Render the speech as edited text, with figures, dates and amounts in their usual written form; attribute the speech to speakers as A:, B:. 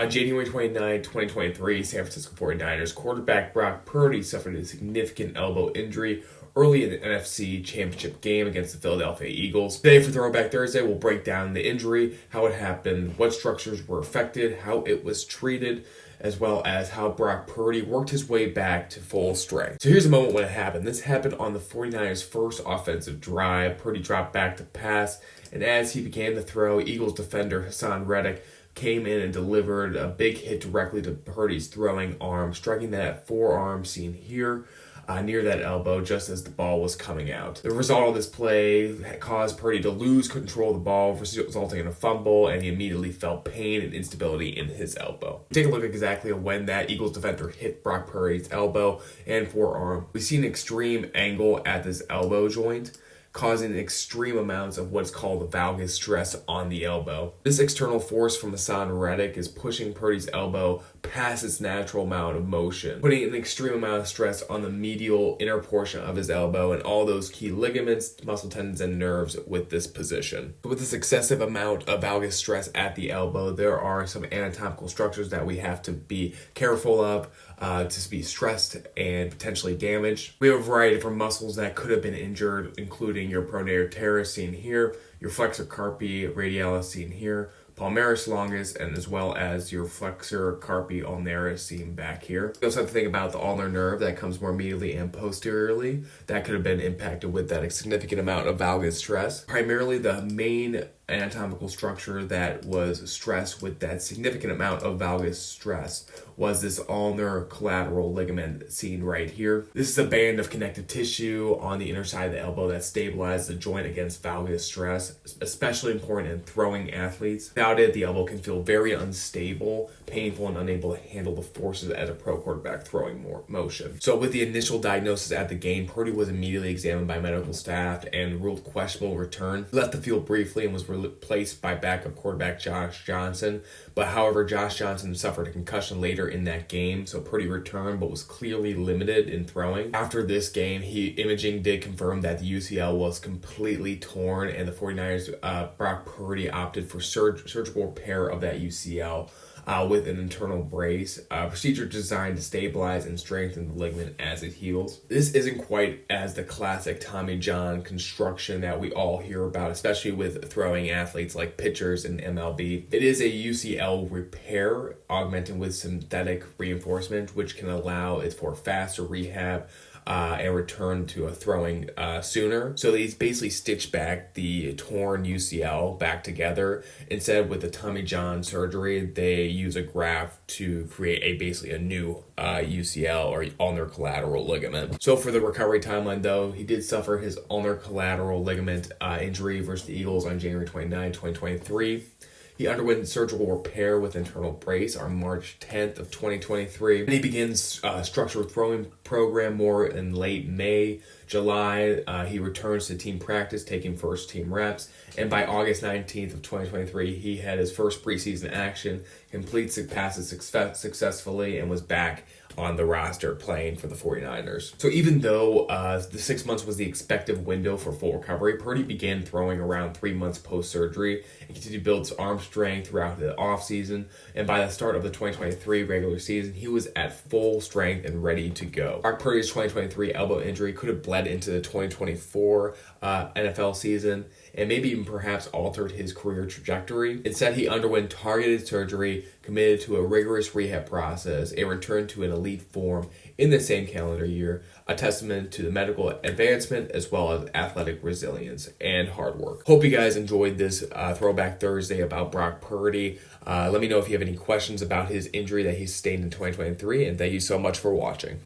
A: On January 29, 2023, San Francisco 49ers quarterback Brock Purdy suffered a significant elbow injury early in the NFC Championship game against the Philadelphia Eagles. Today for Throwback Thursday, we'll break down the injury, how it happened, what structures were affected, how it was treated, as well as how Brock Purdy worked his way back to full strength. So here's the moment when it happened. This happened on the 49ers' first offensive drive. Purdy dropped back to pass, and as he began to throw, Eagles defender Haason Reddick came in and delivered a big hit directly to Purdy's throwing arm, striking that forearm seen here near that elbow just as the ball was coming out. The result of this play caused Purdy to lose control of the ball, resulting in a fumble, and he immediately felt pain and instability in his elbow. Take a look at exactly when that Eagles defender hit Brock Purdy's elbow and forearm. We see an extreme angle at this elbow joint, causing extreme amounts of what's called a valgus stress on the elbow. This external force from Haason Reddick is pushing Purdy's elbow past its natural amount of motion, putting an extreme amount of stress on the medial inner portion of his elbow and all those key ligaments, muscle tendons, and nerves with this position. With this excessive amount of valgus stress at the elbow, there are some anatomical structures that we have to be careful of to be stressed and potentially damaged. We have a variety of different muscles that could have been injured, including your pronator teres seen here, your flexor carpi radialis seen here, palmaris longus, and as well as your flexor carpi ulnaris seen back here. We also have to think about the ulnar nerve that comes more medially and posteriorly. That could have been impacted with that significant amount of valgus stress. Primarily the main anatomical structure that was stressed with that significant amount of valgus stress was this ulnar collateral ligament seen right here. This is a band of connective tissue on the inner side of the elbow that stabilizes the joint against valgus stress, especially important in throwing athletes. Without it, the elbow can feel very unstable, painful, and unable to handle the forces as a pro quarterback throwing motion. So with the initial diagnosis at the game, Purdy was immediately examined by medical staff and ruled questionable return. He left the field briefly and was replaced by backup quarterback Josh Johnson. But however, Josh Johnson suffered a concussion later in that game, so Purdy returned but was clearly limited in throwing. After this game, imaging did confirm that the UCL was completely torn, and the 49ers, Brock Purdy opted for surgical repair of that UCL with an internal brace, a procedure designed to stabilize and strengthen the ligament as it heals. This isn't quite as the classic Tommy John construction that we all hear about, especially with throwing athletes like pitchers in MLB. It is a UCL repair augmented with synthetic reinforcement, which can allow it for faster rehab and return to a throwing sooner. So they basically stitch back the torn UCL back together. Instead, with the Tommy John surgery, they use a graft to create basically a new UCL or ulnar collateral ligament. So for the recovery timeline though, he did suffer his ulnar collateral ligament injury versus the Eagles on January 29, 2023. He underwent surgical repair with internal brace on March 10th of 2023. And he begins structured throwing program more in late May. July, he returns to team practice, taking first team reps. And by August 19th of 2023, he had his first preseason action, completes passes successfully, and was back on the roster playing for the 49ers. So even though the 6 months was the expected window for full recovery, Purdy began throwing around 3 months post-surgery and continued to build his arm strength throughout the offseason. And by the start of the 2023 regular season, he was at full strength and ready to go. Brock Purdy's 2023 elbow injury could have bled into the 2024 NFL season and maybe even perhaps altered his career trajectory. Instead, he underwent targeted surgery, committed to a rigorous rehab process, and returned to an elite form in the same calendar year, a testament to the medical advancement as well as athletic resilience and hard work. Hope you guys enjoyed this Throwback Thursday about Brock Purdy. Let me know if you have any questions about his injury that he sustained in 2023, and thank you so much for watching.